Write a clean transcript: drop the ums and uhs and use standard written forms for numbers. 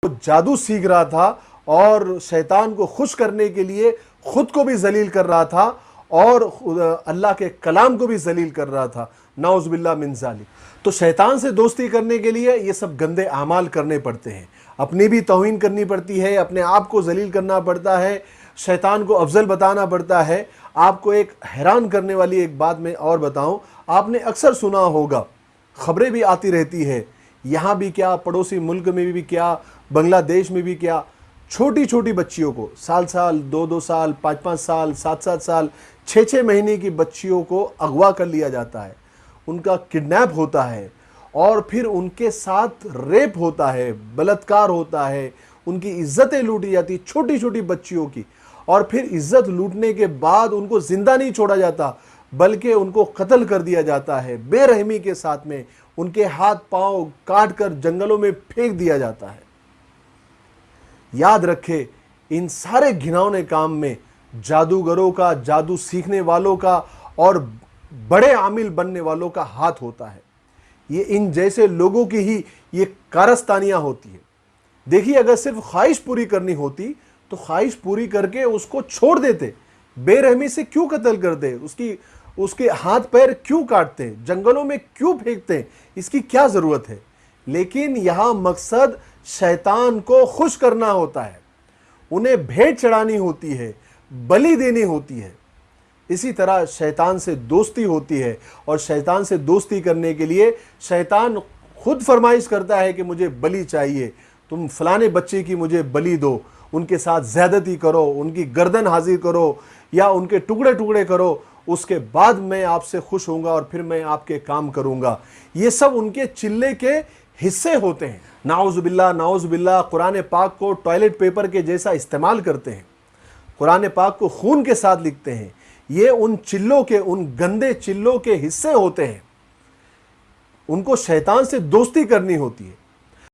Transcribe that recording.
वो जादू सीख रहा था और शैतान को खुश करने के लिए खुद को भी जलील कर रहा था और अल्लाह के कलाम को भी जलील कर रहा था। नाउज़ुबिल्लाह मिन ज़ालिक। तो शैतान से दोस्ती करने के लिए ये सब गंदे आमाल करने पड़ते हैं, अपनी भी तौहीन करनी पड़ती है, अपने आप को जलील करना पड़ता है, शैतान को अफजल बताना पड़ता है। आपको एक हैरान करने वाली एक बात मैं और बताऊं, आपने अक्सर सुना होगा, खबरें भी आती रहती है, यहाँ भी क्या, पड़ोसी मुल्क में भी क्या, बांग्लादेश में भी क्या, छोटी छोटी बच्चियों को साल साल, 2-2 साल, 5-5 साल, 7-7 साल, 6-6 महीने की बच्चियों को अगवा कर लिया जाता है, उनका किडनैप होता है और फिर उनके साथ रेप होता है, बलात्कार होता है, उनकी इज्जतें लूटी जाती, छोटी छोटी बच्चियों की। और फिर इज्जत लूटने के बाद उनको जिंदा नहीं छोड़ा जाता, बल्कि उनको कत्ल कर दिया जाता है, बेरहमी के साथ में उनके हाथ पांव काट कर जंगलों में फेंक दिया जाता है। याद रखे, इन सारे घिनौने काम में जादूगरों का, जादू सीखने वालों का और बड़े आमिल बनने वालों का हाथ होता है। ये इन जैसे लोगों की ही ये कारस्तानियां होती है। देखिए, अगर सिर्फ ख्वाहिश पूरी करनी होती तो ख्वाहिश पूरी करके उसको छोड़ देते, बेरहमी से क्यों कत्ल करते, उसके हाथ पैर क्यों काटते, जंगलों में क्यों फेंकते, इसकी क्या जरूरत है। लेकिन यहां मकसद शैतान को खुश करना होता है, उन्हें भेंट चढ़ानी होती है, बलि देनी होती है। इसी तरह शैतान से दोस्ती होती है और शैतान से दोस्ती करने के लिए शैतान खुद फरमाइश करता है कि मुझे बलि चाहिए, तुम फलाने बच्चे की मुझे बलि दो, उनके साथ ज्यादती करो, उनकी गर्दन हाजिर करो या उनके टुकड़े टुकड़े करो, उसके बाद मैं आपसे खुश होऊंगा और फिर मैं आपके काम करूंगा। ये सब उनके चिल्ले के हिस्से होते हैं। नाउज़ुबिल्लाह नाउज़ुबिल्लाह, कुरान पाक को टॉयलेट पेपर के जैसा इस्तेमाल करते हैं, कुरान पाक को खून के साथ लिखते हैं। ये उन चिल्लों के, उन गंदे चिल्लों के हिस्से होते हैं। उनको शैतान से दोस्ती करनी होती है।